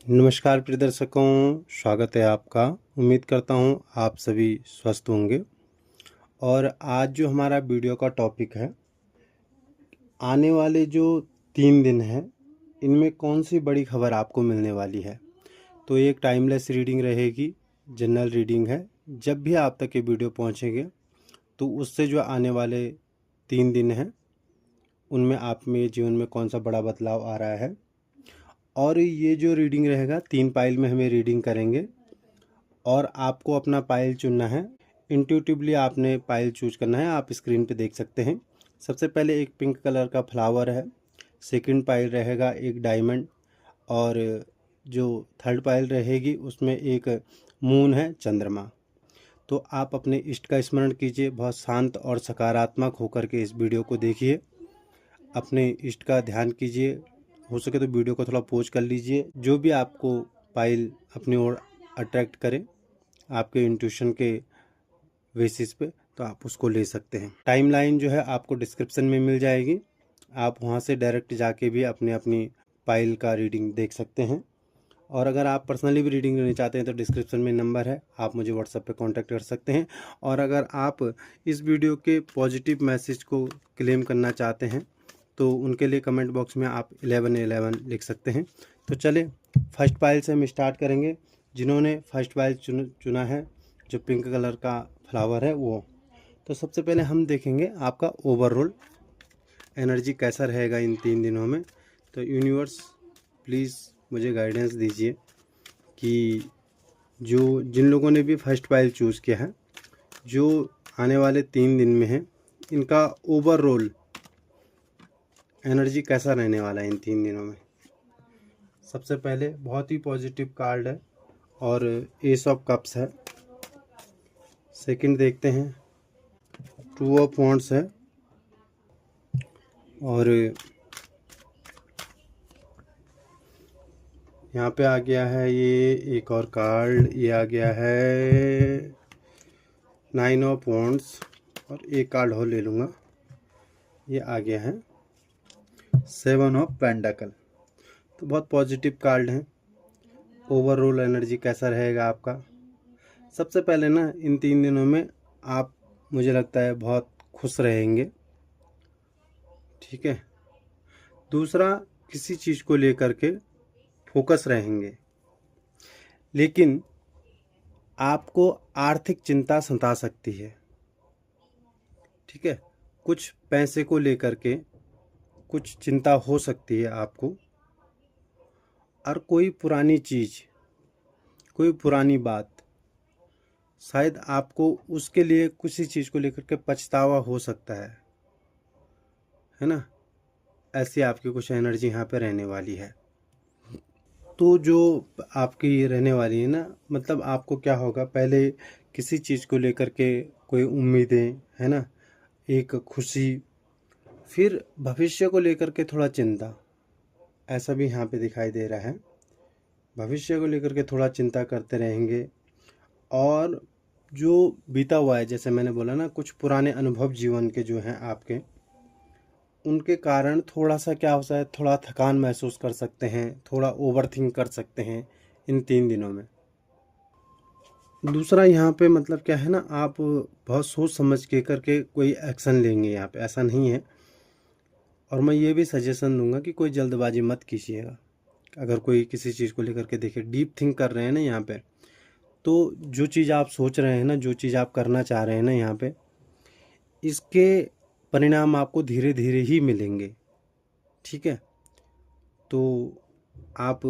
नमस्कार प्रिय दर्शकों, स्वागत है आपका। उम्मीद करता हूँ आप सभी स्वस्थ होंगे। और आज जो हमारा वीडियो का टॉपिक है, आने वाले जो 3 दिन हैं इनमें कौन सी बड़ी खबर आपको मिलने वाली है। तो एक टाइमलेस रीडिंग रहेगी, जनरल रीडिंग है। जब भी आप तक ये वीडियो पहुँचेंगे तो उससे जो आने वाले 3 दिन हैं उनमें आप में जीवन में कौन सा बड़ा बदलाव आ रहा है। और ये जो रीडिंग रहेगा 3 पाइल में हमें रीडिंग करेंगे और आपको अपना पाइल चुनना है। इंट्यूटिवली आपने पाइल चूज करना है, आप स्क्रीन पे देख सकते हैं। सबसे पहले एक पिंक कलर का फ्लावर है, सेकंड पाइल रहेगा एक डायमंड, और जो थर्ड पाइल रहेगी उसमें एक मून है, चंद्रमा। तो आप इष्ट इष्ट का स्मरण कीजिए, बहुत शांत और सकारात्मक होकर के इस वीडियो को देखिए। अपने इष्ट का ध्यान कीजिए, हो सके तो वीडियो को थोड़ा पॉज कर लीजिए। जो भी आपको पाइल अपनी ओर अट्रैक्ट करे आपके इंट्यूशन के बेसिस पे, तो आप उसको ले सकते हैं। टाइमलाइन जो है आपको डिस्क्रिप्शन में मिल जाएगी, आप वहां से डायरेक्ट जाके भी अपनी अपनी पाइल का रीडिंग देख सकते हैं। और अगर आप पर्सनली भी रीडिंग लेना चाहते हैं तो डिस्क्रिप्शन में नंबर है, आप मुझे व्हाट्सएप पे कांटेक्ट कर सकते हैं। और अगर आप इस वीडियो के पॉजिटिव मैसेज को क्लेम करना चाहते हैं तो उनके लिए कमेंट बॉक्स में आप 1111 लिख सकते हैं। तो चले फर्स्ट पाइल से हम स्टार्ट करेंगे। जिन्होंने फर्स्ट पाइल चुना है, जो पिंक कलर का फ्लावर है वो, तो सबसे पहले हम देखेंगे आपका ओवरऑल एनर्जी कैसा रहेगा इन 3 दिनों में। तो यूनिवर्स प्लीज़ मुझे गाइडेंस दीजिए कि जो जिन लोगों ने भी फर्स्ट पाइल चूज़ किया है, जो आने वाले 3 दिन में है, इनका ओवरऑल एनर्जी कैसा रहने वाला है इन 3 दिनों में। सबसे पहले बहुत ही पॉजिटिव कार्ड है और एस ऑफ कप्स है। सेकंड देखते हैं, 2 ऑफ वांड्स है। और यहाँ पे आ गया है ये एक और कार्ड, ये आ गया है 9 ऑफ वांड्स। और एक कार्ड और ले लूँगा, ये आ गया है 7 ऑफ पेंटाकल। तो बहुत पॉजिटिव कार्ड हैं। ओवरऑल एनर्जी कैसा रहेगा आपका। सबसे पहले ना इन 3 दिनों में आप, मुझे लगता है, बहुत खुश रहेंगे, ठीक है। दूसरा, किसी चीज़ को लेकर के फोकस रहेंगे, लेकिन आपको आर्थिक चिंता सता सकती है, ठीक है। कुछ पैसे को लेकर के कुछ चिंता हो सकती है आपको। और कोई पुरानी चीज़, कोई पुरानी बात, शायद आपको उसके लिए किसी चीज़ को लेकर के पछतावा हो सकता है ना। ऐसी आपकी कुछ एनर्जी यहाँ पे रहने वाली है। तो जो आपकी रहने वाली है ना, मतलब आपको क्या होगा, पहले किसी चीज़ को लेकर के कोई उम्मीदें, है ना, एक खुशी, फिर भविष्य को लेकर के थोड़ा चिंता, ऐसा भी यहाँ पे दिखाई दे रहा है। भविष्य को लेकर के थोड़ा चिंता करते रहेंगे। और जो बीता हुआ है, जैसे मैंने बोला ना, कुछ पुराने अनुभव जीवन के जो हैं आपके, उनके कारण थोड़ा सा क्या होता है, थोड़ा थकान महसूस कर सकते हैं, थोड़ा ओवर थिंक कर सकते हैं इन 3 दिनों में। दूसरा यहाँ पे मतलब क्या है ना, आप बहुत सोच समझ के करके कोई एक्शन लेंगे यहाँ पे, ऐसा नहीं है। और मैं ये भी सजेशन दूंगा कि कोई जल्दबाजी मत कीजिएगा। अगर कोई किसी चीज़ को लेकर के देखिए, डीप थिंक कर रहे हैं ना यहाँ पे, तो जो चीज़ आप सोच रहे हैं ना, जो चीज़ आप करना चाह रहे हैं ना यहाँ पे, इसके परिणाम आपको धीरे धीरे ही मिलेंगे, ठीक है। तो आप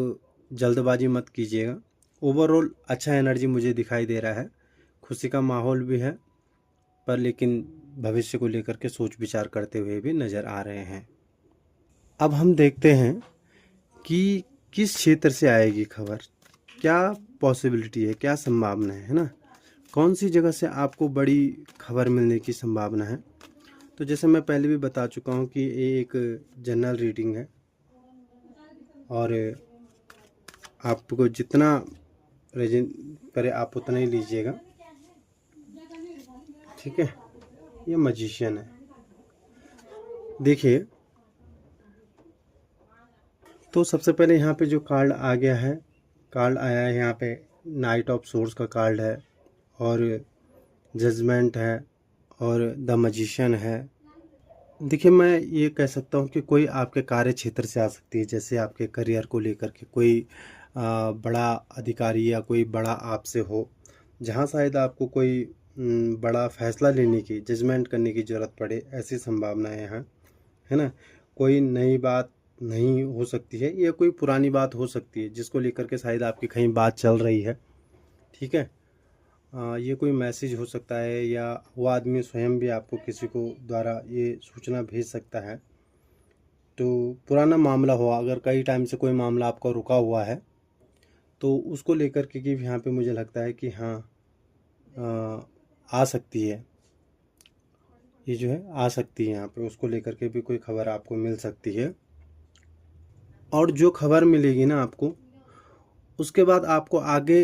जल्दबाजी मत कीजिएगा। ओवरऑल अच्छा एनर्जी मुझे दिखाई दे रहा है, खुशी का माहौल भी है, पर लेकिन भविष्य को लेकर के सोच विचार करते हुए भी नज़र आ रहे हैं। अब हम देखते हैं कि किस क्षेत्र से आएगी खबर, क्या पॉसिबिलिटी है, क्या संभावना है ना, कौन सी जगह से आपको बड़ी खबर मिलने की संभावना है। तो जैसे मैं पहले भी बता चुका हूँ कि ये एक जनरल रीडिंग है और आपको जितना रेजन करे आप उतना ही लीजिएगा, ठीक है। ये मैजिशियन है, देखिए। तो सबसे पहले यहाँ पे जो कार्ड आ गया है कार्ड आया है यहाँ पे, नाइट ऑफ सोर्स का कार्ड है, और जजमेंट है, और द मैजिशियन है। देखिए, मैं ये कह सकता हूँ कि कोई आपके कार्य क्षेत्र से आ सकती है, जैसे आपके करियर को लेकर के कोई बड़ा अधिकारी या कोई बड़ा आपसे हो, जहाँ शायद आपको कोई बड़ा फैसला लेने की, जजमेंट करने की ज़रूरत पड़े, ऐसी संभावनाएं हैं, है ना। कोई नई बात नहीं हो सकती है, या कोई पुरानी बात हो सकती है जिसको लेकर के शायद आपकी कहीं बात चल रही है, ठीक है। ये कोई मैसेज हो सकता है, या वो आदमी स्वयं भी आपको किसी को द्वारा ये सूचना भेज सकता है। तो पुराना मामला हो, अगर कई टाइम से कोई मामला आपका रुका हुआ है, तो उसको लेकर के भी यहाँ पे मुझे लगता है कि हाँ, आ सकती है, ये जो है आ सकती है, यहाँ पे उसको लेकर के भी कोई खबर आपको मिल सकती है। और जो खबर मिलेगी ना आपको, उसके बाद आपको आगे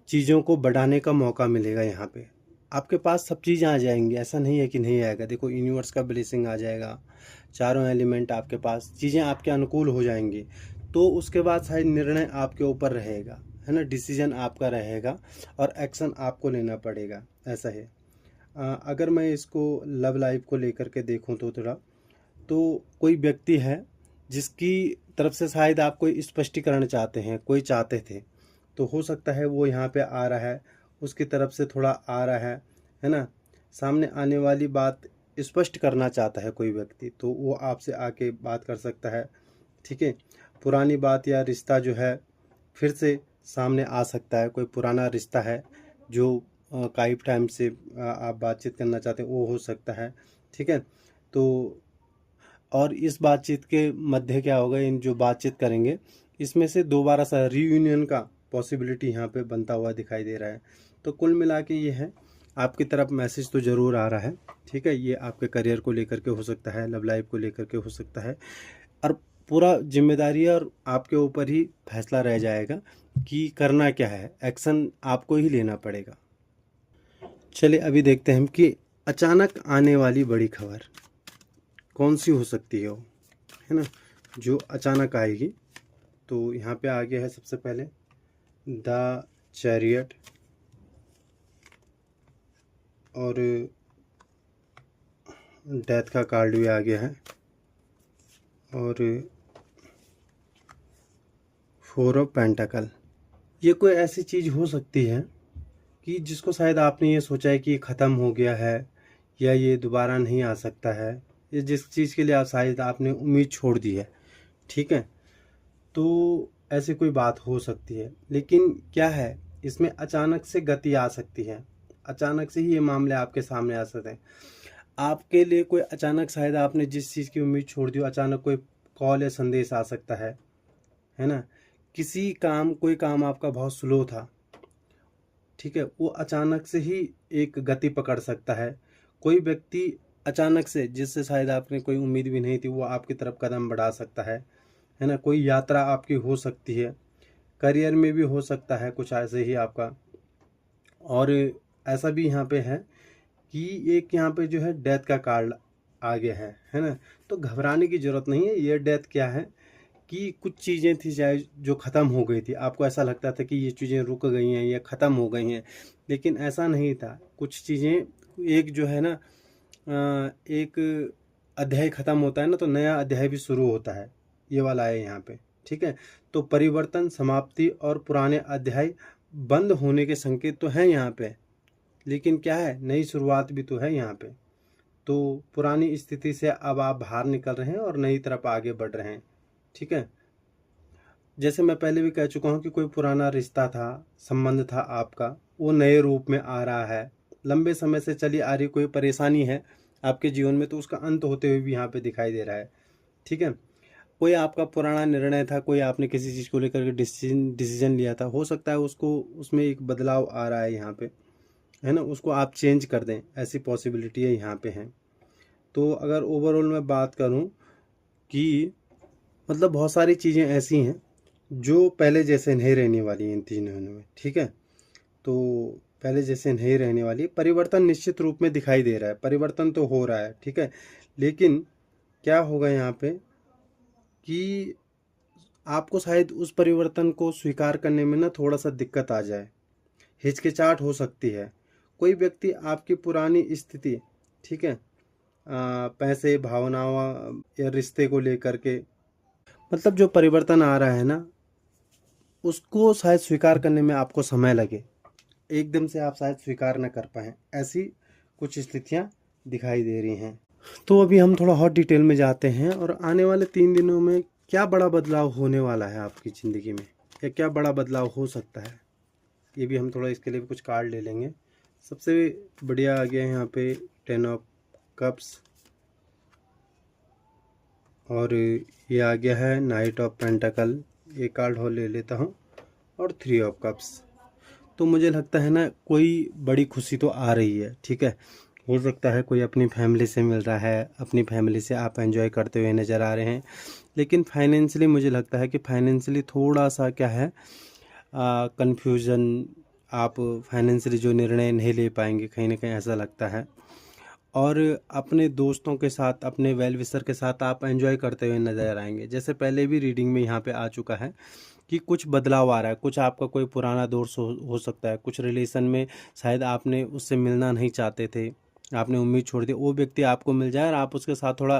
चीज़ों को बढ़ाने का मौका मिलेगा। यहाँ पे आपके पास सब चीज़ें आ जाएंगी, ऐसा नहीं है कि नहीं आएगा। देखो, यूनिवर्स का ब्लेसिंग आ जाएगा, चारों एलिमेंट आपके पास, चीज़ें आपके अनुकूल हो जाएंगी। तो उसके बाद शायद निर्णय आपके ऊपर रहेगा, है ना, डिसीजन आपका रहेगा, और एक्शन आपको लेना पड़ेगा, ऐसा है। अगर मैं इसको लव लाइफ को लेकर के देखूं तो थोड़ा, तो कोई व्यक्ति है जिसकी तरफ से शायद आप कोई स्पष्टीकरण चाहते हैं, कोई चाहते थे, तो हो सकता है वो यहाँ पे आ रहा है, उसकी तरफ से थोड़ा आ रहा है ना। सामने आने वाली बात स्पष्ट करना चाहता है कोई व्यक्ति, तो वो आपसे आके बात कर सकता है, ठीक है। पुरानी बात या रिश्ता जो है फिर से सामने आ सकता है, कोई पुराना रिश्ता है जो काफ़ी टाइम से आप बातचीत करना चाहते हैं, वो हो सकता है, ठीक है। तो और इस बातचीत के मध्य क्या होगा, इन जो बातचीत करेंगे इसमें से दोबारा सा रीयूनियन का पॉसिबिलिटी यहाँ पे बनता हुआ दिखाई दे रहा है। तो कुल मिला के ये है, आपकी तरफ मैसेज तो ज़रूर आ रहा है, ठीक है। ये आपके करियर को लेकर के हो सकता है, लव लाइफ को लेकर के हो सकता है, और पूरा जिम्मेदारी और आपके ऊपर ही फैसला रह जाएगा कि करना क्या है, एक्शन आपको ही लेना पड़ेगा। चलिए अभी देखते हैं कि अचानक आने वाली बड़ी खबर कौन सी हो सकती है वो, है ना, जो अचानक आएगी। तो यहाँ पे आगे है सबसे पहले द चैरियट, और डेथ का कार्ड भी आ गया है, और 4 ऑफ पेंटाकल। ये कोई ऐसी चीज़ हो सकती है कि जिसको शायद आपने ये सोचा है कि ये ख़त्म हो गया है, या ये दोबारा नहीं आ सकता है, ये जिस चीज़ के लिए आप शायद आपने उम्मीद छोड़ दी है, ठीक है। तो ऐसी कोई बात हो सकती है, लेकिन क्या है, इसमें अचानक से गति आ सकती है, अचानक से ही ये मामले आपके सामने आ सकते हैं। आपके लिए कोई अचानक, शायद आपने जिस चीज़ की उम्मीद छोड़ दी, अचानक कोई कॉल या संदेश आ सकता है ना। किसी काम, कोई काम आपका बहुत स्लो था, ठीक है, वो अचानक से ही एक गति पकड़ सकता है। कोई व्यक्ति अचानक से, जिससे शायद आपने कोई उम्मीद भी नहीं थी, वो आपकी तरफ कदम बढ़ा सकता है ना। कोई यात्रा आपकी हो सकती है, करियर में भी हो सकता है कुछ ऐसे ही आपका। और ऐसा भी यहाँ पे है कि एक यहाँ पे जो है डेथ का कार्ड आ गया है ना। तो घबराने की ज़रूरत नहीं है। ये डेथ क्या है कि कुछ चीज़ें थी चाहे जो ख़त्म हो गई थी, आपको ऐसा लगता था कि ये चीज़ें रुक गई हैं या ख़त्म हो गई हैं, लेकिन ऐसा नहीं था। कुछ चीज़ें, एक जो है ना, एक अध्याय ख़त्म होता है ना, तो नया अध्याय भी शुरू होता है, ये वाला है यहाँ पे, ठीक है। तो परिवर्तन, समाप्ति और पुराने अध्याय बंद होने के संकेत तो हैं यहाँ पे, लेकिन क्या है, नई शुरुआत भी तो है यहाँ पे। तो पुरानी स्थिति से अब आप बाहर निकल रहे हैं और नई तरफ आगे बढ़ रहे हैं, ठीक है। जैसे मैं पहले भी कह चुका हूँ कि कोई पुराना रिश्ता था, संबंध था आपका, वो नए रूप में आ रहा है। लंबे समय से चली आ रही कोई परेशानी है आपके जीवन में, तो उसका अंत होते हुए भी यहाँ पे दिखाई दे रहा है, ठीक है। कोई आपका पुराना निर्णय था, कोई आपने किसी चीज़ को लेकर के डिसीजन लिया था, हो सकता है उसको, उसमें एक बदलाव आ रहा है यहाँ पे, है ना, उसको आप चेंज कर दें, ऐसी पॉसिबिलिटी है यहाँ पे है। तो अगर ओवरऑल मैं बात करूँ कि मतलब बहुत सारी चीज़ें ऐसी हैं जो पहले जैसे नहीं रहने वाली हैं इन 3 महीनों में, ठीक है। तो पहले जैसे नहीं रहने वाली, परिवर्तन निश्चित रूप में दिखाई दे रहा है, परिवर्तन तो हो रहा है, ठीक है। लेकिन क्या होगा यहाँ पे कि आपको शायद उस परिवर्तन को स्वीकार करने में ना थोड़ा सा दिक्कत आ जाए, हिचकिचाहट हो सकती है। कोई व्यक्ति आपकी पुरानी स्थिति, ठीक है, पैसे, भावनाओं या रिश्ते को लेकर के, मतलब जो परिवर्तन आ रहा है ना, उसको शायद स्वीकार करने में आपको समय लगे, एकदम से आप शायद स्वीकार न कर पाएँ, ऐसी कुछ स्थितियाँ दिखाई दे रही हैं। तो अभी हम थोड़ा और डिटेल में जाते हैं और आने वाले 3 दिनों में क्या बड़ा बदलाव होने वाला है आपकी ज़िंदगी में, या क्या बड़ा बदलाव हो सकता है, ये भी हम थोड़ा इसके लिए भी कुछ कार्ड ले लेंगे। सबसे बढ़िया आ गया है यहाँ पे 10 ऑफ कप्स, और ये आ गया है नाइट ऑफ पेंटाकल, ये कार्ड और ले लेता हूँ, और 3 ऑफ कप्स। तो मुझे लगता है ना कोई बड़ी खुशी तो आ रही है, ठीक है। हो सकता है कोई अपनी फैमिली से मिल रहा है, अपनी फैमिली से आप एंजॉय करते हुए नज़र आ रहे हैं, लेकिन फाइनेंशियली मुझे लगता है कि फाइनेंशियली थोड़ा सा क्या है, कन्फ्यूज़न, आप फाइनेंशियली जो निर्णय नहीं ले पाएंगे, कहीं ना कहीं ऐसा लगता है। और अपने दोस्तों के साथ, अपने वेल विशर के साथ आप एंजॉय करते हुए नज़र आएंगे। जैसे पहले भी रीडिंग में यहाँ पे आ चुका है कि कुछ बदलाव आ रहा है, कुछ आपका कोई पुराना दोस्त हो सकता है, कुछ रिलेशन में शायद आपने उससे मिलना नहीं चाहते थे, आपने उम्मीद छोड़ दी, वो व्यक्ति आपको मिल जाए और आप उसके साथ थोड़ा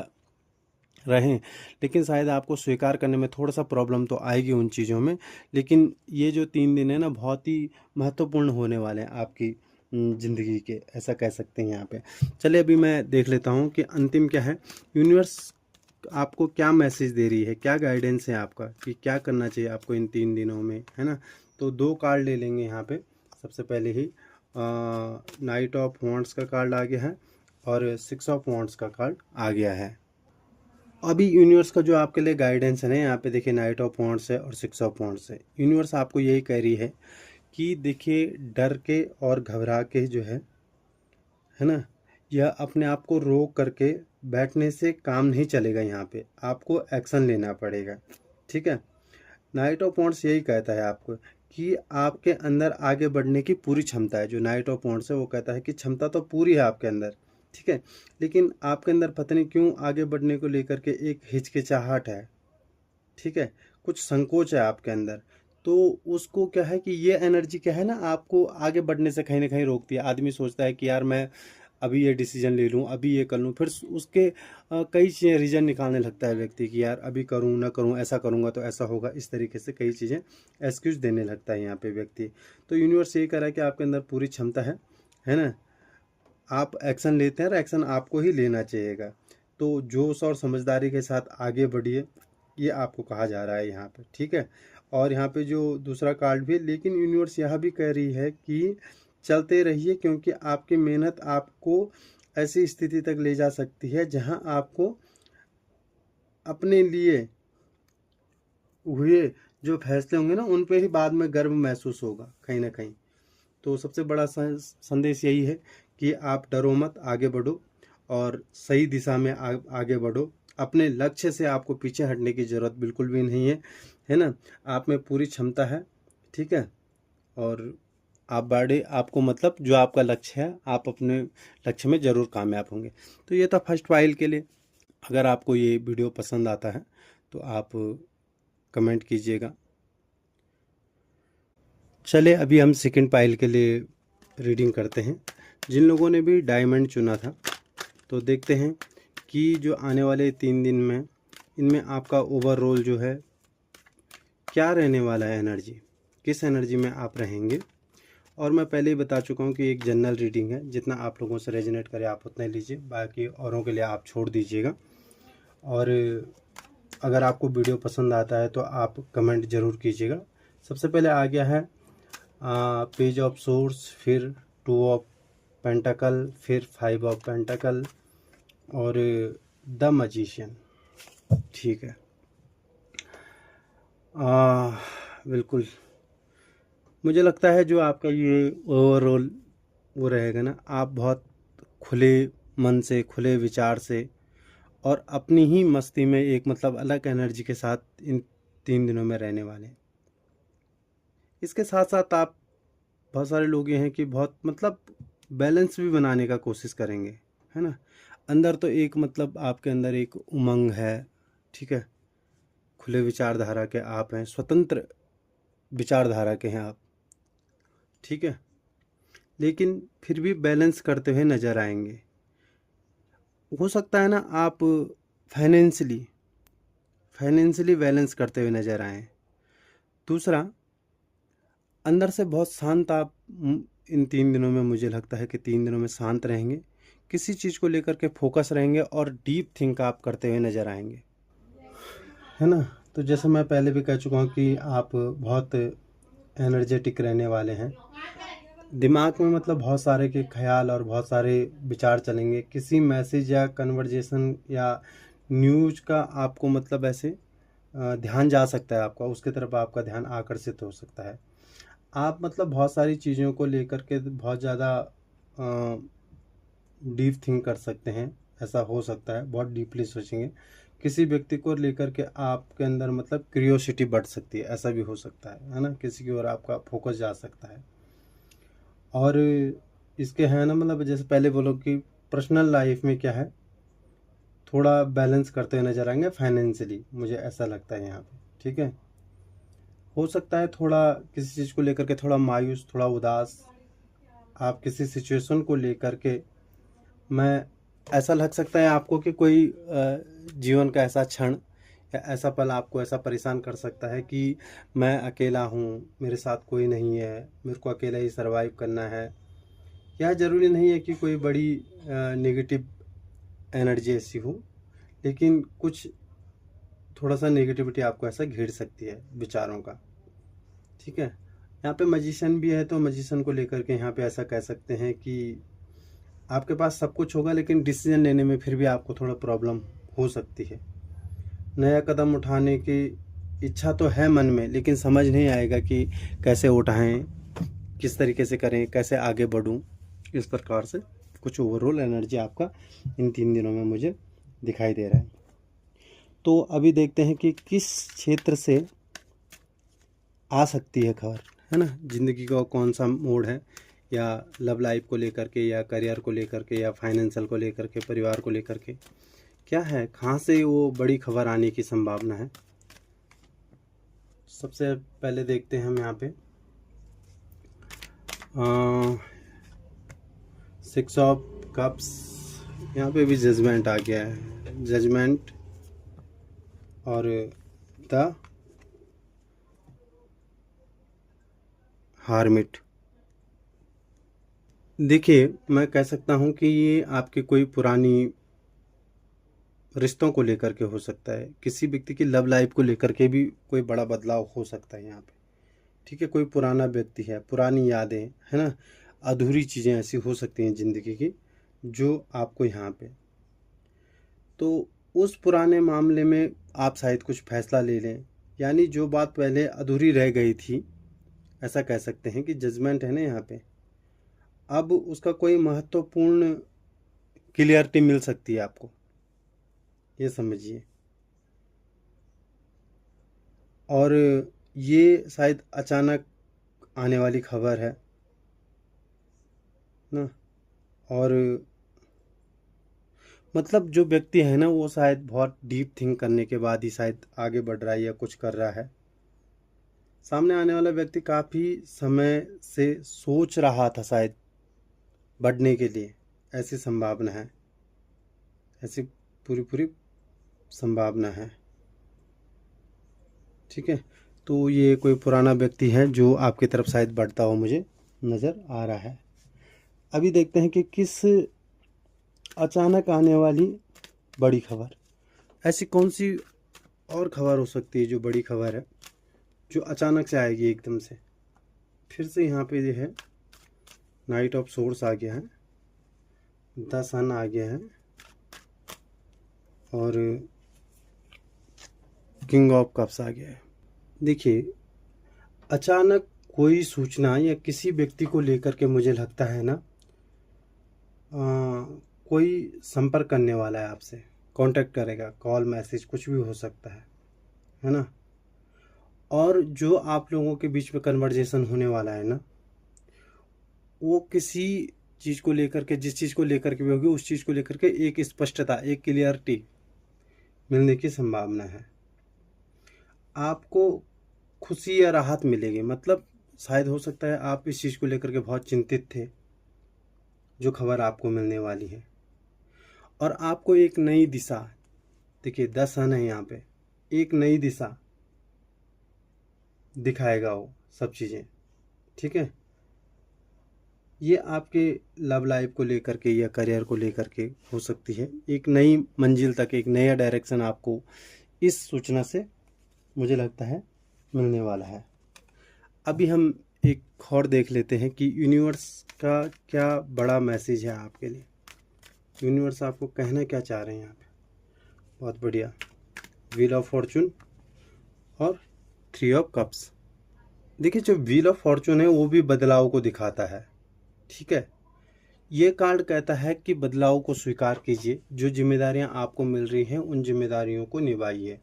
रहें, लेकिन शायद आपको स्वीकार करने में थोड़ा सा प्रॉब्लम तो आएगी उन चीज़ों में। लेकिन ये जो 3 दिन है ना, बहुत ही महत्वपूर्ण होने वाले हैं आपकी ज़िंदगी के, ऐसा कह सकते हैं यहाँ पे। चलिए अभी मैं देख लेता हूँ कि अंतिम क्या है, यूनिवर्स आपको क्या मैसेज दे रही है, क्या गाइडेंस है आपका कि क्या करना चाहिए आपको इन 3 दिनों में, है ना। तो 2 कार्ड ले लेंगे यहाँ पे। सबसे पहले ही नाइट ऑफ वॉन्ड्स का कार्ड आ गया है और 6 ऑफ वॉन्ड्स का कार्ड आ गया है। अभी यूनिवर्स का जो आपके लिए गाइडेंस है ना, यहाँ पे देखिए नाइट ऑफ वॉन्ड्स है और 6 ऑफ वॉन्ड्स है। यूनिवर्स आपको यही कह रही है कि देखिए, डर के और घबरा के जो है ना, यह अपने आप को रोक करके बैठने से काम नहीं चलेगा। यहाँ पे आपको एक्शन लेना पड़ेगा, ठीक है। नाइट ऑफ वॉन्ड्स यही कहता है आपको कि आपके अंदर आगे बढ़ने की पूरी क्षमता है। जो नाइट ऑफ वॉन्ड्स है वो कहता है कि क्षमता तो पूरी है आपके अंदर, ठीक है, लेकिन आपके अंदर पता नहीं क्यों आगे बढ़ने को लेकर के एक हिचकिचाहट है, ठीक है, कुछ संकोच है आपके अंदर। तो उसको क्या है कि ये एनर्जी क्या है ना, आपको आगे बढ़ने से कहीं ना कहीं रोकती है। आदमी सोचता है कि यार मैं अभी ये डिसीजन ले लूँ, अभी ये कर लूँ, फिर उसके कई चीज़ें रीज़न निकालने लगता है व्यक्ति कि यार अभी करूँ ना करूँ, ऐसा करूँगा तो ऐसा होगा, इस तरीके से कई चीज़ें एक्सक्यूज देने लगता है यहाँ पे व्यक्ति। तो यूनिवर्स ये कह रहा है कि आपके अंदर पूरी क्षमता है ना, आप एक्शन लेते हैं और एक्शन आपको ही लेना चाहिएगा। तो जोश और समझदारी के साथ आगे बढ़िए, ये आपको कहा जा रहा है यहाँ पे, ठीक है। और यहाँ पे जो दूसरा कार्ड भी है, लेकिन यूनिवर्स यह भी कह रही है कि चलते रहिए, क्योंकि आपकी मेहनत आपको ऐसी स्थिति तक ले जा सकती है जहाँ आपको अपने लिए हुए जो फैसले होंगे ना, उन पे ही बाद में गर्व महसूस होगा कहीं ना कहीं। तो सबसे बड़ा संदेश यही है कि आप डरो मत, आगे बढ़ो और सही दिशा में आगे बढ़ो। अपने लक्ष्य से आपको पीछे हटने की ज़रूरत बिल्कुल भी नहीं है ना। आप में पूरी क्षमता है, ठीक है, और आप बढ़े, आपको मतलब जो आपका लक्ष्य है, आप अपने लक्ष्य में ज़रूर कामयाब होंगे। तो ये था फर्स्ट पाइल के लिए। अगर आपको ये वीडियो पसंद आता है तो आप कमेंट कीजिएगा। चले अभी हम सेकंड पाइल के लिए रीडिंग करते हैं। जिन लोगों ने भी डायमंड चुना था, तो देखते हैं कि जो आने वाले 3 दिन में इनमें आपका ओवरऑल जो है क्या रहने वाला है, एनर्जी, किस एनर्जी में आप रहेंगे। और मैं पहले ही बता चुका हूँ कि एक जनरल रीडिंग है, जितना आप लोगों से रेजोनेट करे आप उतना ही लीजिए, बाकी औरों के लिए आप छोड़ दीजिएगा। और अगर आपको वीडियो पसंद आता है तो आप कमेंट ज़रूर कीजिएगा। सबसे पहले आ गया है पेज ऑफ सोर्स, फिर 2 ऑफ पेंटाकल, फिर 5 ऑफ पेंटाकल और द मैजिशियन, ठीक है। बिल्कुल मुझे लगता है जो आपका ये ओवरऑल वो रहेगा ना, आप बहुत खुले मन से, खुले विचार से और अपनी ही मस्ती में एक मतलब अलग एनर्जी के साथ इन 3 दिनों में रहने वाले हैं। इसके साथ साथ आप, बहुत सारे लोग ये हैं कि बहुत मतलब बैलेंस भी बनाने का कोशिश करेंगे, है ना। अंदर तो एक मतलब आपके अंदर एक उमंग है, ठीक है, खुले विचारधारा के आप हैं, स्वतंत्र विचारधारा के हैं आप, ठीक है, लेकिन फिर भी बैलेंस करते हुए नज़र आएंगे। हो सकता है ना आप फाइनेंशियली बैलेंस करते हुए नज़र आएँ। दूसरा, अंदर से बहुत शांत आप इन 3 दिनों में, मुझे लगता है कि 3 दिनों में शांत रहेंगे, किसी चीज़ को लेकर के फोकस रहेंगे और डीप थिंक आप करते हुए नज़र आएंगे, है ना। तो जैसे मैं पहले भी कह चुका हूँ कि आप बहुत एनर्जेटिक रहने वाले हैं। दिमाग में मतलब बहुत सारे के ख्याल और बहुत सारे विचार चलेंगे। किसी मैसेज या कन्वर्जेशन या न्यूज़ का आपको मतलब ऐसे ध्यान जा सकता है आपका, उसकी तरफ आपका ध्यान आकर्षित हो सकता है। आप मतलब बहुत सारी चीज़ों को लेकर के बहुत ज़्यादा डीप थिंक कर सकते हैं, ऐसा हो सकता है, बहुत डीपली सोचेंगे। किसी व्यक्ति को लेकर के आपके अंदर मतलब क्यूरियोसिटी बढ़ सकती है, ऐसा भी हो सकता है ना। किसी की ओर आपका फोकस जा सकता है। और इसके है ना, मतलब जैसे पहले बोलो कि पर्सनल लाइफ में क्या है, थोड़ा बैलेंस करते हुए नजर आएंगे फाइनेंशियली, मुझे ऐसा लगता है यहाँ पे, ठीक है। हो सकता है थोड़ा किसी चीज़ को लेकर के थोड़ा मायूस, थोड़ा उदास आप किसी सिचुएशन को लेकर के, मैं ऐसा लग सकता है आपको कि कोई जीवन का ऐसा क्षण या ऐसा पल आपको ऐसा परेशान कर सकता है कि मैं अकेला हूँ, मेरे साथ कोई नहीं है, मेरे को अकेला ही सरवाइव करना है। यह ज़रूरी नहीं है कि कोई बड़ी नेगेटिव एनर्जी ऐसी हो, लेकिन कुछ थोड़ा सा नेगेटिविटी आपको ऐसा घेर सकती है विचारों का, ठीक है। यहाँ पे मजिशियन भी है, तो मजिशियन को लेकर के यहाँ पे ऐसा कह सकते हैं कि आपके पास सब कुछ होगा, लेकिन डिसीजन लेने में फिर भी आपको थोड़ा प्रॉब्लम हो सकती है। नया कदम उठाने की इच्छा तो है मन में, लेकिन समझ नहीं आएगा कि कैसे उठाएं, किस तरीके से करें, कैसे आगे बढ़ूं। इस प्रकार से कुछ ओवरऑल एनर्जी आपका इन 3 दिनों में मुझे दिखाई दे रहा है। तो अभी देखते हैं कि किस क्षेत्र से आ सकती है खबर, है ना। ज़िंदगी का कौन सा मोड़ है, या लव लाइफ को लेकर के, या करियर को लेकर के, या फाइनेंशियल को लेकर के, परिवार को लेकर के, क्या है, कहाँ से वो बड़ी खबर आने की संभावना है। सबसे पहले देखते हैं हम यहाँ पे 6 ऑफ कप्स, यहाँ पे भी जजमेंट आ गया है, जजमेंट और द हार्मिट। देखिए, मैं कह सकता हूँ कि ये आपके कोई पुरानी रिश्तों को लेकर के हो सकता है, किसी व्यक्ति की लव लाइफ को लेकर के भी कोई बड़ा बदलाव हो सकता है यहाँ पे, ठीक है। कोई पुराना व्यक्ति है, पुरानी यादें, है ना, अधूरी चीज़ें ऐसी हो सकती हैं ज़िंदगी की जो आपको यहाँ पे, तो उस पुराने मामले में आप शायद कुछ फैसला ले लें, यानी जो बात पहले अधूरी रह गई थी, ऐसा कह सकते हैं कि जजमेंट है ना यहाँ पे, अब उसका कोई महत्वपूर्ण क्लियरिटी मिल सकती है आपको, ये समझिए। और ये शायद अचानक आने वाली खबर है ना। और मतलब जो व्यक्ति है ना, वो शायद बहुत डीप थिंक करने के बाद ही शायद आगे बढ़ रहा है या कुछ कर रहा है। सामने आने वाला व्यक्ति काफ़ी समय से सोच रहा था शायद बढ़ने के लिए, ऐसी संभावना है, ऐसी पूरी संभावना है, ठीक है। तो ये कोई पुराना व्यक्ति है जो आपकी तरफ शायद बढ़ता हुआ मुझे नज़र आ रहा है। अभी देखते हैं कि किस अचानक आने वाली बड़ी खबर, ऐसी कौन सी और खबर हो सकती है जो बड़ी खबर है, जो अचानक से आएगी एकदम से। फिर से यहाँ पे ये है, नाइट ऑफ सोर्स आ गया है, द सन आ गया है, और किंग ऑफ कप्स आ गया है। देखिए, अचानक कोई सूचना या किसी व्यक्ति को लेकर के मुझे लगता है ना, कोई संपर्क करने वाला है आपसे, कांटेक्ट करेगा, कॉल मैसेज कुछ भी हो सकता है ना। और जो आप लोगों के बीच में कन्वर्जेशन होने वाला है ना, वो किसी चीज़ को लेकर के, जिस चीज़ को लेकर के भी होगी, उस चीज़ को लेकर के एक स्पष्टता, एक क्लियरिटी मिलने की संभावना है। आपको खुशी या राहत मिलेगी। मतलब शायद हो सकता है आप इस चीज़ को लेकर के बहुत चिंतित थे, जो खबर आपको मिलने वाली है, और आपको एक नई दिशा, देखिए 10 सन है यहाँ पे, एक नई दिशा दिखाएगा वो सब चीज़ें। ठीक है, ये आपके लव लाइफ को लेकर के या करियर को लेकर के हो सकती है। एक नई मंजिल तक, एक नया डायरेक्शन आपको इस सूचना से मुझे लगता है मिलने वाला है। अभी हम एक और देख लेते हैं कि यूनिवर्स का क्या बड़ा मैसेज है आपके लिए। यूनिवर्स आपको कहना क्या चाह रहे हैं यहाँ पे। बहुत बढ़िया, व्हील ऑफ फॉर्चून और 3 ऑफ कप्स। देखिए, जो व्हील ऑफ फॉर्चून है वो भी बदलाव को दिखाता है। ठीक है, ये कार्ड कहता है कि बदलाव को स्वीकार कीजिए, जो जिम्मेदारियां आपको मिल रही हैं उन जिम्मेदारियों को निभाइए,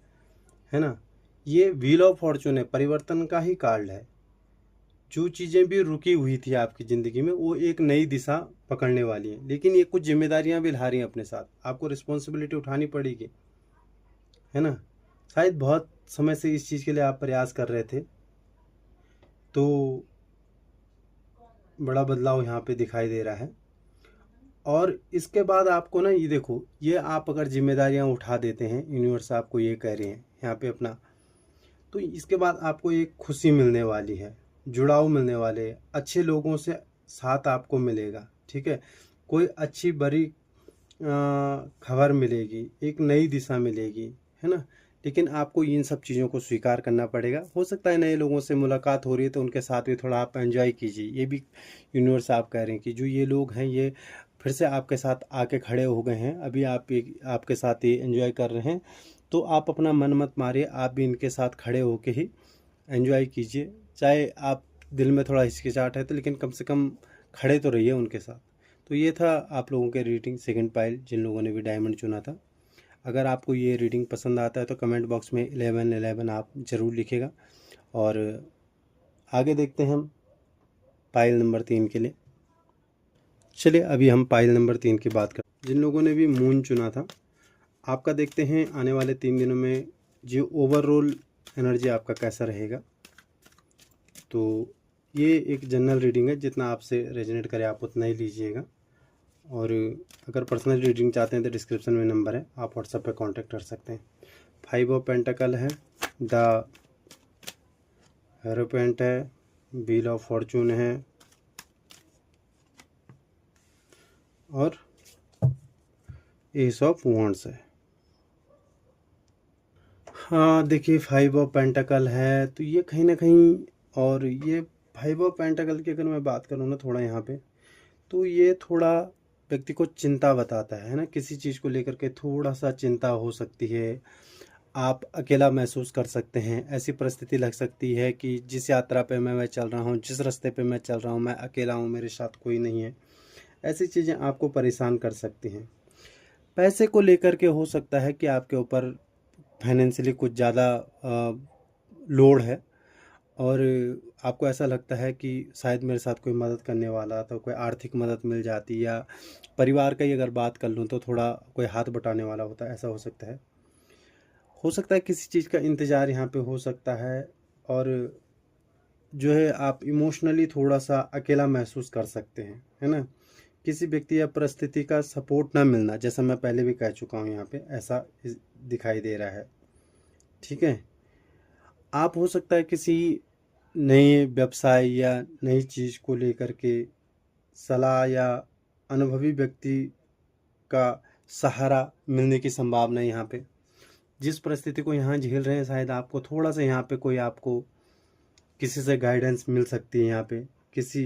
है ना। ये व्हील ऑफ फॉर्चून है, परिवर्तन का ही कार्ड है। जो चीज़ें भी रुकी हुई थी आपकी ज़िंदगी में वो एक नई दिशा पकड़ने वाली है, लेकिन ये कुछ जिम्मेदारियां भी ला रही हैं अपने साथ, आपको रिस्पॉन्सिबिलिटी उठानी पड़ेगी, है ना। शायद बहुत समय से इस चीज़ के लिए आप प्रयास कर रहे थे, तो बड़ा बदलाव यहाँ पे दिखाई दे रहा है। और इसके बाद आपको ना, ये देखो, ये आप अगर जिम्मेदारियां उठा देते हैं, यूनिवर्स आपको ये कह रहे हैं यहाँ पे अपना, तो इसके बाद आपको एक खुशी मिलने वाली है, जुड़ाव मिलने वाले, अच्छे लोगों से साथ आपको मिलेगा। ठीक है, कोई अच्छी बड़ी खबर मिलेगी, एक नई दिशा मिलेगी, है ना। लेकिन आपको इन सब चीज़ों को स्वीकार करना पड़ेगा। हो सकता है नए लोगों से मुलाकात हो रही है तो उनके साथ भी थोड़ा आप एंजॉय कीजिए। ये भी यूनिवर्स आप कह रहे हैं कि जो ये लोग हैं ये फिर से आपके साथ आके खड़े हो गए हैं, अभी आपके साथ ये एंजॉय कर रहे हैं, तो आप अपना मन मत मारिए, आप भी इनके साथ खड़े होके ही एंजॉय कीजिए। चाहे आप दिल में थोड़ा हिचकिचाहट है तो, लेकिन कम से कम खड़े तो रहिए उनके साथ। तो ये था आप लोगों के रीडिंग सेकंड पाइल, जिन लोगों ने भी डायमंड चुना था। अगर आपको ये रीडिंग पसंद आता है तो कमेंट बॉक्स में 1111 आप ज़रूर लिखेगा। और आगे देखते हैं हम पाइल नंबर 3 के लिए। चलिए अभी हम पाइल नंबर 3 की बात करते हैं। जिन लोगों ने भी मून चुना था, आपका देखते हैं आने वाले 3 दिनों में जो ओवरऑल एनर्जी आपका कैसा रहेगा। तो ये एक जनरल रीडिंग है, जितना आपसे रेजोनेट करे आप उतना ही लीजिएगा। और अगर पर्सनल रीडिंग चाहते हैं तो डिस्क्रिप्शन में नंबर है, आप व्हाट्सएप पे कांटेक्ट कर सकते हैं। 5 ऑफ पेंटिकल है, द हेरोपेंट है, व्हील ऑफ फॉर्चून है, और एस ऑफ वॉन्ड्स है। हाँ देखिए, 5 ऑफ पेंटिकल है तो ये कहीं ना कहीं, और ये 5 ऑफ पेंटिकल की अगर मैं बात करूँ ना थोड़ा यहाँ पे, तो ये थोड़ा व्यक्ति को चिंता बताता है ना, किसी चीज़ को लेकर के थोड़ा सा चिंता हो सकती है। आप अकेला महसूस कर सकते हैं, ऐसी परिस्थिति लग सकती है कि जिस यात्रा पे मैं चल रहा हूँ, जिस रास्ते पे मैं चल रहा हूँ, मैं अकेला हूँ, मेरे साथ कोई नहीं है। ऐसी चीज़ें आपको परेशान कर सकती हैं। पैसे को लेकर के हो सकता है कि आपके ऊपर फाइनेंशियली कुछ ज़्यादा लोड है, और आपको ऐसा लगता है कि शायद मेरे साथ कोई मदद करने वाला, तो कोई आर्थिक मदद मिल जाती, या परिवार का ही अगर बात कर लूँ तो थोड़ा कोई हाथ बटाने वाला होता है, ऐसा हो सकता है किसी चीज़ का इंतज़ार यहाँ पे हो सकता है। और जो है आप इमोशनली थोड़ा सा अकेला महसूस कर सकते हैं, है ना। किसी व्यक्ति या परिस्थिति का सपोर्ट ना मिलना, जैसा मैं पहले भी कह चुका हूँ यहाँ पे, ऐसा दिखाई दे रहा है। ठीक है, आप हो सकता है किसी नए व्यवसाय या नई चीज़ को लेकर के सलाह या अनुभवी व्यक्ति का सहारा मिलने की संभावना है यहाँ पे। जिस परिस्थिति को यहाँ झेल रहे हैं, शायद आपको थोड़ा सा यहाँ पे कोई आपको किसी से गाइडेंस मिल सकती है। यहाँ पे किसी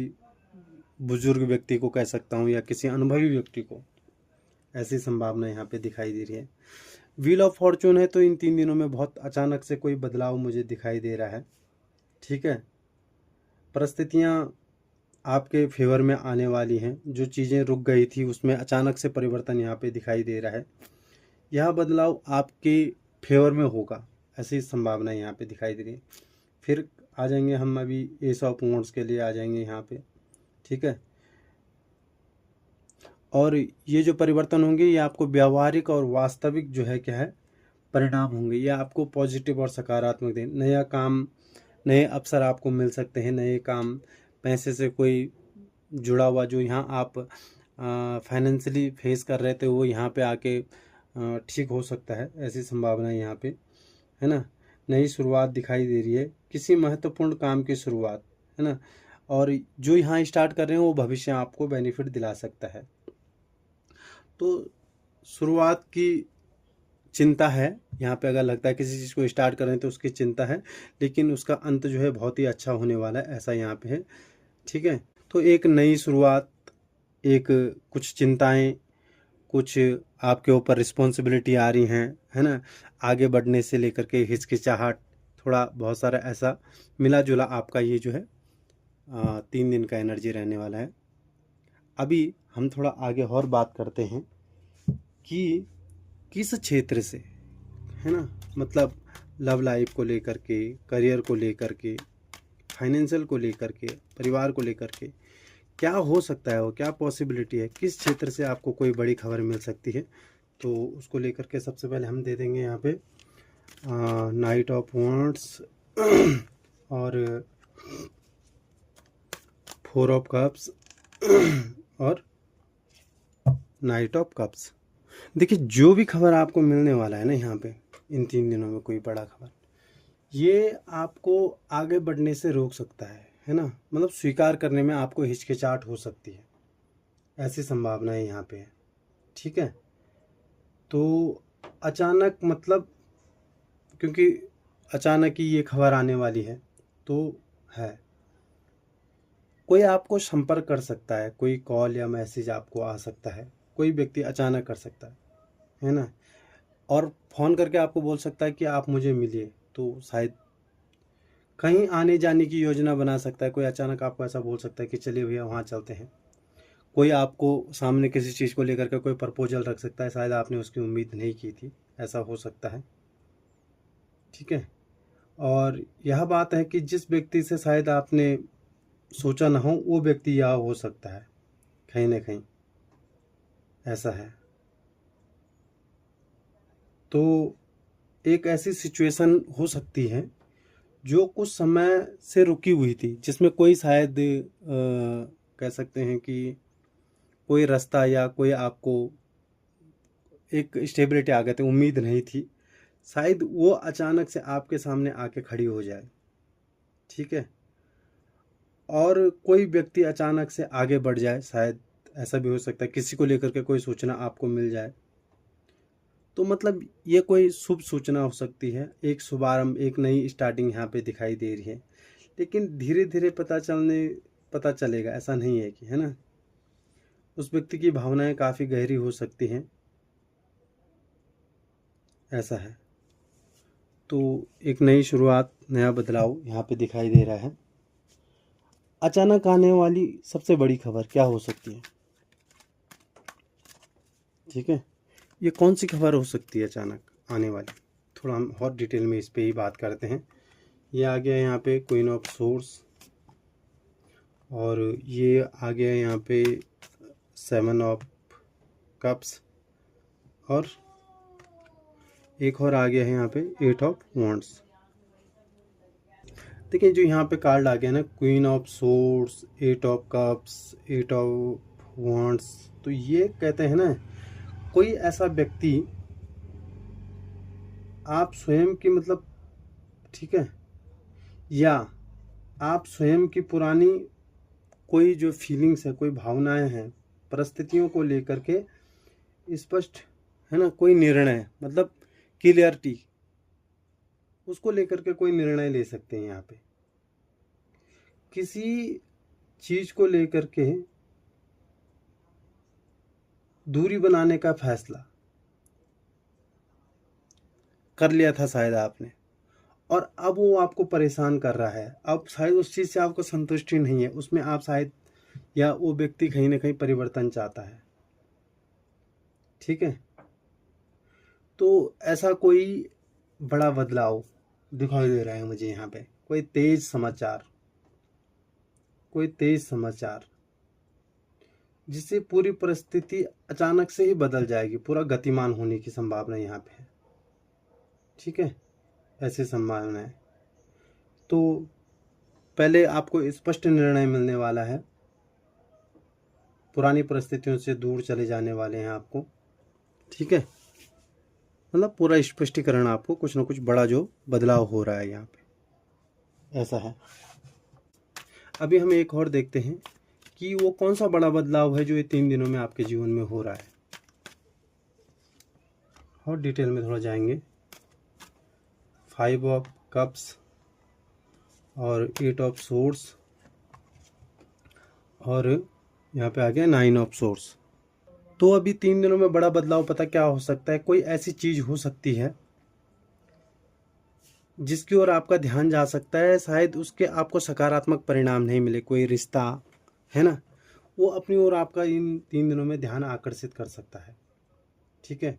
बुजुर्ग व्यक्ति को कह सकता हूँ, या किसी अनुभवी व्यक्ति को, ऐसी संभावना यहाँ पे दिखाई दे रही है। व्हील ऑफ फॉर्चून है तो इन 3 दिनों में बहुत अचानक से कोई बदलाव मुझे दिखाई दे रहा है। ठीक है, परिस्थितियाँ आपके फेवर में आने वाली हैं, जो चीज़ें रुक गई थी उसमें अचानक से परिवर्तन यहाँ पे दिखाई दे रहा है। यह बदलाव आपके फेवर में होगा, ऐसी संभावना यहाँ पे दिखाई दे रही है। फिर आ जाएंगे हम अभी एस ऑफ वॉन्ड्स के लिए आ जाएंगे यहाँ पे। ठीक है, और ये जो परिवर्तन होंगे ये आपको व्यावहारिक और वास्तविक जो है क्या है, परिणाम होंगे। यह आपको पॉजिटिव और सकारात्मक दें। नया काम, नए अवसर आपको मिल सकते हैं। नए काम, पैसे से कोई जुड़ा हुआ जो यहाँ आप फाइनेंशियली फेस कर रहे थे वो यहाँ पे आके ठीक हो सकता है, ऐसी संभावना है यहाँ पे, है ना। नई शुरुआत दिखाई दे रही है, किसी महत्वपूर्ण काम की शुरुआत, है ना। और जो यहाँ स्टार्ट कर रहे हैं वो भविष्य में आपको बेनिफिट दिला सकता है। तो शुरुआत की चिंता है यहाँ पे, अगर लगता है किसी चीज़ को स्टार्ट कर रहे हैं तो उसकी चिंता है, लेकिन उसका अंत जो है बहुत ही अच्छा होने वाला है, ऐसा यहाँ पे है। ठीक है, तो एक नई शुरुआत, एक कुछ चिंताएं, कुछ आपके ऊपर रिस्पॉन्सिबिलिटी आ रही हैं, है ना। आगे बढ़ने से लेकर के हिचकिचाहट, थोड़ा बहुत सारा ऐसा मिला जुला आपका ये जो है 3 दिन का एनर्जी रहने वाला है। अभी हम थोड़ा आगे और बात करते हैं कि किस क्षेत्र से, है ना, मतलब लव लाइफ को लेकर के, करियर को लेकर के, फाइनेंशियल को लेकर के, परिवार को लेकर के क्या हो सकता है, वो क्या पॉसिबिलिटी है, किस क्षेत्र से आपको कोई बड़ी खबर मिल सकती है। तो उसको लेकर के सबसे पहले हम दे देंगे यहाँ पे नाइट ऑफ वॉन्ड्स और 4 ऑफ कप्स और नाइट ऑफ कप्स। देखिए, जो भी खबर आपको मिलने वाला है ना यहाँ पे इन 3 दिनों में, कोई बड़ा खबर, ये आपको आगे बढ़ने से रोक सकता है ना। मतलब स्वीकार करने में आपको हिचकिचाहट हो सकती है, ऐसी संभावनाएं यहाँ पे है। ठीक है, तो अचानक, मतलब क्योंकि अचानक ही ये खबर आने वाली है, तो है कोई आपको संपर्क कर सकता है, कोई कॉल या मैसेज आपको आ सकता है, कोई व्यक्ति अचानक कर सकता है ना। और फ़ोन करके आपको बोल सकता है कि आप मुझे मिलिए, तो शायद कहीं आने जाने की योजना बना सकता है। कोई अचानक आपको ऐसा बोल सकता है कि चलिए भैया वहाँ चलते हैं। कोई आपको सामने किसी चीज़ को लेकर के कोई प्रपोजल रख सकता है, शायद आपने उसकी उम्मीद नहीं की थी, ऐसा हो सकता है। ठीक है, और यह बात है कि जिस व्यक्ति से शायद आपने सोचा ना हो, वो व्यक्ति यह हो सकता है कहीं ना कहीं, ऐसा है। तो एक ऐसी सिचुएशन हो सकती है जो कुछ समय से रुकी हुई थी, जिसमें कोई शायद कह सकते हैं कि कोई रास्ता या कोई आपको एक स्टेबिलिटी आ गई थी, उम्मीद नहीं थी, शायद वो अचानक से आपके सामने आके खड़ी हो जाए। ठीक है, और कोई व्यक्ति अचानक से आगे बढ़ जाए, शायद ऐसा भी हो सकता है किसी को लेकर के कोई सूचना आपको मिल जाए। तो मतलब ये कोई शुभ सूचना हो सकती है, एक शुभारंभ, एक नई स्टार्टिंग यहाँ पे दिखाई दे रही है। लेकिन धीरे धीरे पता चलेगा, ऐसा नहीं है कि, है ना। उस व्यक्ति की भावनाएं काफ़ी गहरी हो सकती हैं, ऐसा है। तो एक नई शुरुआत, नया बदलाव यहाँ पे दिखाई दे रहा है। अचानक आने वाली सबसे बड़ी खबर क्या हो सकती है? ठीक है, ये कौन सी खबर हो सकती है अचानक आने वाली? थोड़ा हम और डिटेल में इस पे ही बात करते हैं। ये आ गया यहाँ पे क्वीन ऑफ सोर्स, और ये आ गया यहाँ पे 7 ऑफ कप्स, और एक और आ गया है यहाँ पे 8 ऑफ वॉन्ड्स। देखिए, जो यहाँ पे कार्ड आ गया ना, queen of source, 8 of cups, 8 of wands, तो ये कहते हैं ना, कोई ऐसा व्यक्ति आप स्वयं की, मतलब, ठीक है, या आप स्वयं की पुरानी कोई जो फीलिंग्स है, कोई भावनाएं हैं, परिस्थितियों को लेकर के स्पष्ट, है ना, कोई निर्णय, मतलब क्लियरिटी, उसको लेकर के कोई निर्णय ले सकते हैं। यहाँ पे किसी चीज को लेकर के दूरी बनाने का फैसला कर लिया था शायद आपने, और अब वो आपको परेशान कर रहा है। अब शायद उस चीज़ से आपको संतुष्टि नहीं है, उसमें आप शायद, या वो व्यक्ति कहीं ना कहीं परिवर्तन चाहता है। ठीक है, तो ऐसा कोई बड़ा बदलाव दिखाई दे रहा है मुझे यहाँ पे, कोई तेज समाचार जिससे पूरी परिस्थिति अचानक से ही बदल जाएगी, पूरा गतिमान होने की संभावना यहाँ पे है। ठीक है, ऐसी संभावना है। तो पहले आपको स्पष्ट निर्णय मिलने वाला है, पुरानी परिस्थितियों से दूर चले जाने वाले हैं आपको, ठीक है। मतलब पूरा स्पष्टीकरण, आपको कुछ ना कुछ बड़ा जो बदलाव हो रहा है यहाँ पे, ऐसा है। अभी हम एक और देखते हैं कि वो कौन सा बड़ा बदलाव है जो ये 3 दिनों में आपके जीवन में हो रहा है, और डिटेल में थोड़ा जाएंगे। 5 ऑफ कप्स और 8 ऑफ सोर्स, और यहाँ पे आ गया 9 ऑफ सोर्स। तो अभी 3 दिनों में बड़ा बदलाव पता क्या हो सकता है, कोई ऐसी चीज हो सकती है जिसकी ओर आपका ध्यान जा सकता है, शायद उसके आपको सकारात्मक परिणाम नहीं मिले, कोई रिश्ता है ना, वो अपनी ओर आपका इन 3 दिनों में ध्यान आकर्षित कर सकता है, ठीक है।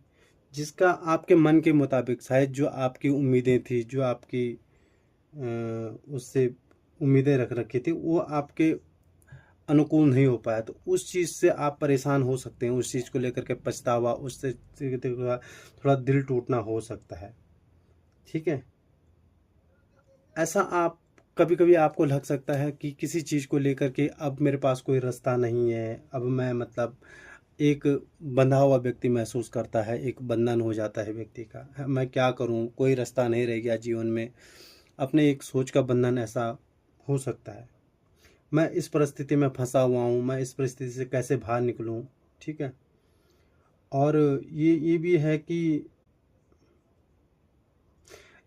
जिसका आपके मन के मुताबिक, शायद जो आपकी उम्मीदें थी, जो आपकी उससे उम्मीदें रख रखी थी, वो आपके अनुकूल नहीं हो पाया, तो उस चीज़ से आप परेशान हो सकते हैं, उस चीज़ को लेकर के पछतावा, उससे थोड़ा दिल टूटना हो सकता है, ठीक है। ऐसा आप कभी कभी आपको लग सकता है कि किसी चीज़ को लेकर के अब मेरे पास कोई रास्ता नहीं है, अब मैं मतलब एक बंधा हुआ व्यक्ति महसूस करता है, एक बंधन हो जाता है व्यक्ति का, मैं क्या करूं, कोई रास्ता नहीं रह गया जीवन में, अपने एक सोच का बंधन ऐसा हो सकता है। मैं इस परिस्थिति में फंसा हुआ हूँ, मैं इस परिस्थिति से कैसे बाहर निकलूँ, ठीक है। और ये भी है कि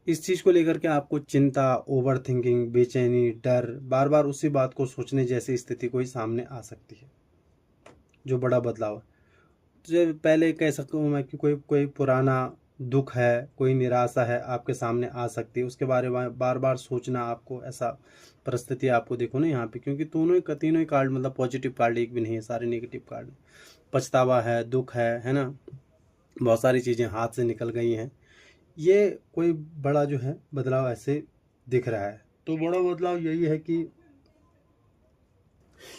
इस चीज़ को लेकर के आपको चिंता, ओवर थिंकिंग, बेचैनी, डर, बार बार उसी बात को सोचने जैसी स्थिति कोई सामने आ सकती है, जो बड़ा बदलाव है। जो पहले कह सकूँ मैं कि कोई कोई पुराना दुख है, कोई निराशा है आपके सामने आ सकती है, उसके बारे में बार बार सोचना, आपको ऐसा परिस्थिति आपको देखो ना यहाँ पे, क्योंकि तीनों ही कार्ड मतलब पॉजिटिव कार्ड एक भी नहीं है, सारे नेगेटिव कार्ड। पछतावा है, दुख है ना, बहुत सारी चीज़ें हाथ से निकल गई हैं, ये कोई बड़ा जो है बदलाव ऐसे दिख रहा है। तो बड़ा बदलाव यही है कि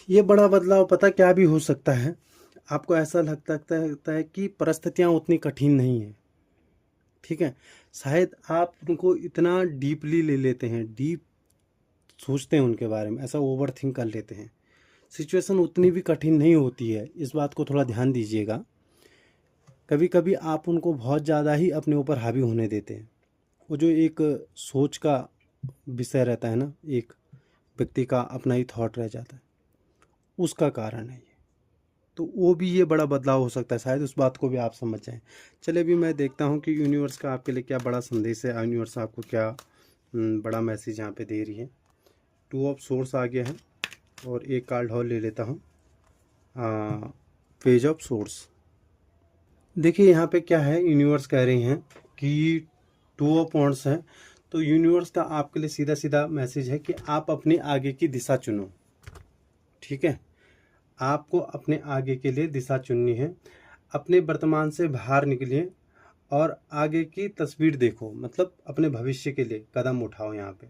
ये बड़ा बदलाव पता क्या भी हो सकता है, आपको ऐसा लगता है कि परिस्थितियाँ उतनी कठिन नहीं है, ठीक है। शायद आप उनको इतना डीपली ले लेते हैं, डीप सोचते हैं उनके बारे में, ऐसा ओवर थिंक कर लेते हैं, सिचुएशन उतनी भी कठिन नहीं होती है, इस बात को थोड़ा ध्यान दीजिएगा। कभी कभी आप उनको बहुत ज़्यादा ही अपने ऊपर हावी होने देते हैं, वो जो एक सोच का विषय रहता है ना, एक व्यक्ति का अपना ही थॉट रह जाता है, उसका कारण है ये। तो वो भी ये बड़ा बदलाव हो सकता है, शायद उस बात को भी आप समझ जाएं। चलिए अभी मैं देखता हूँ कि यूनिवर्स का आपके लिए क्या बड़ा संदेश है, यूनिवर्स आपको क्या बड़ा मैसेज यहाँ पे दे रही है। 2 ऑफ सोर्स आ गया है, और एक कार्ड और ले लेता हूँ, पेज ऑफ सोर्स। देखिए यहाँ पे क्या है, यूनिवर्स कह रही हैं कि 2 ऑफ वांड्स है, तो यूनिवर्स का आपके लिए सीधा सीधा मैसेज है कि आप अपने आगे की दिशा चुनो, ठीक है। आपको अपने आगे के लिए दिशा चुननी है, अपने वर्तमान से बाहर निकलिए और आगे की तस्वीर देखो, मतलब अपने भविष्य के लिए कदम उठाओ यहाँ पे,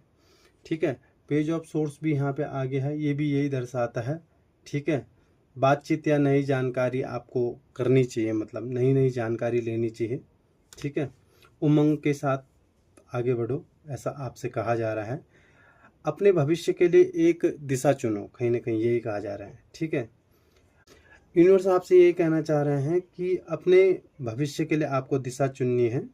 ठीक है। पेज ऑफ सोर्स भी यहाँ पे आगे है, ये भी यही दर्शाता है, ठीक है। बातचीत या नई जानकारी आपको करनी चाहिए, मतलब नई नई जानकारी लेनी चाहिए, ठीक है। उमंग के साथ आगे बढ़ो, ऐसा आपसे कहा जा रहा है। अपने भविष्य के लिए एक दिशा चुनो, कहीं ना कहीं यही कहा जा रहा है, ठीक है। यूनिवर्स आपसे यही कहना चाह रहे हैं कि अपने भविष्य के लिए आपको दिशा चुननी है,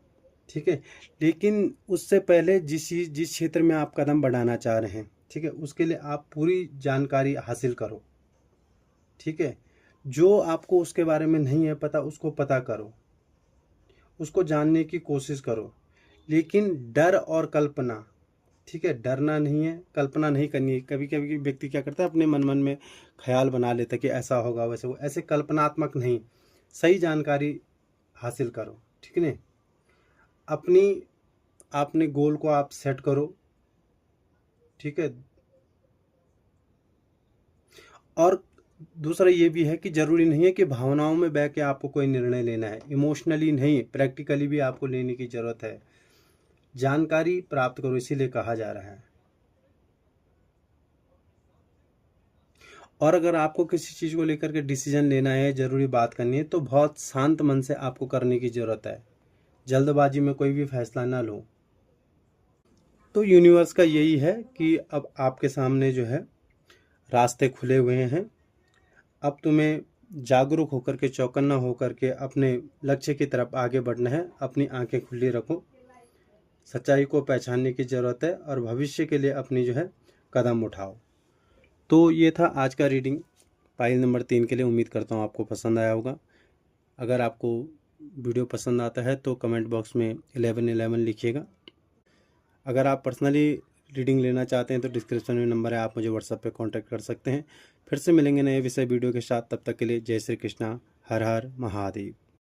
ठीक है। लेकिन उससे पहले जिस क्षेत्र में आप कदम बढ़ाना चाह रहे हैं, ठीक है, उसके लिए आप पूरी जानकारी हासिल करो, ठीक है। जो आपको उसके बारे में नहीं है पता, उसको पता करो, उसको जानने की कोशिश करो, लेकिन डर और कल्पना, ठीक है, डरना नहीं है, कल्पना नहीं करनी है। कभी कभी व्यक्ति क्या करता है, अपने मन में ख्याल बना लेता है कि ऐसा होगा वैसे हो, ऐसे कल्पनात्मक नहीं, सही जानकारी हासिल करो, ठीक है। अपने गोल को आप सेट करो, ठीक है। और दूसरा ये भी है कि ज़रूरी नहीं है कि भावनाओं में बह के आपको कोई निर्णय लेना है, इमोशनली नहीं, प्रैक्टिकली भी आपको लेने की ज़रूरत है। जानकारी प्राप्त करो, इसीलिए कहा जा रहा है। और अगर आपको किसी चीज़ को लेकर के डिसीजन लेना है, ज़रूरी बात करनी है, तो बहुत शांत मन से आपको करने की ज़रूरत है, जल्दबाजी में कोई भी फैसला ना लो। तो यूनिवर्स का यही है कि अब आपके सामने जो है रास्ते खुले हुए हैं। अब तुम्हें जागरूक होकर के, चौकन्ना होकर के अपने लक्ष्य की तरफ आगे बढ़ना है। अपनी आंखें खुली रखो, सच्चाई को पहचानने की ज़रूरत है और भविष्य के लिए अपनी जो है कदम उठाओ। तो ये था आज का रीडिंग पाइल नंबर 3 के लिए। उम्मीद करता हूँ आपको पसंद आया होगा। अगर आपको वीडियो पसंद आता है तो कमेंट बॉक्स में 1111 लिखिएगा। अगर आप पर्सनली रीडिंग लेना चाहते हैं तो डिस्क्रिप्शन में नंबर है, आप मुझे व्हाट्सएप पे कांटेक्ट कर सकते हैं। फिर से मिलेंगे नए विषय वीडियो के साथ। तब तक के लिए जय श्री कृष्णा, हर हर महादेव।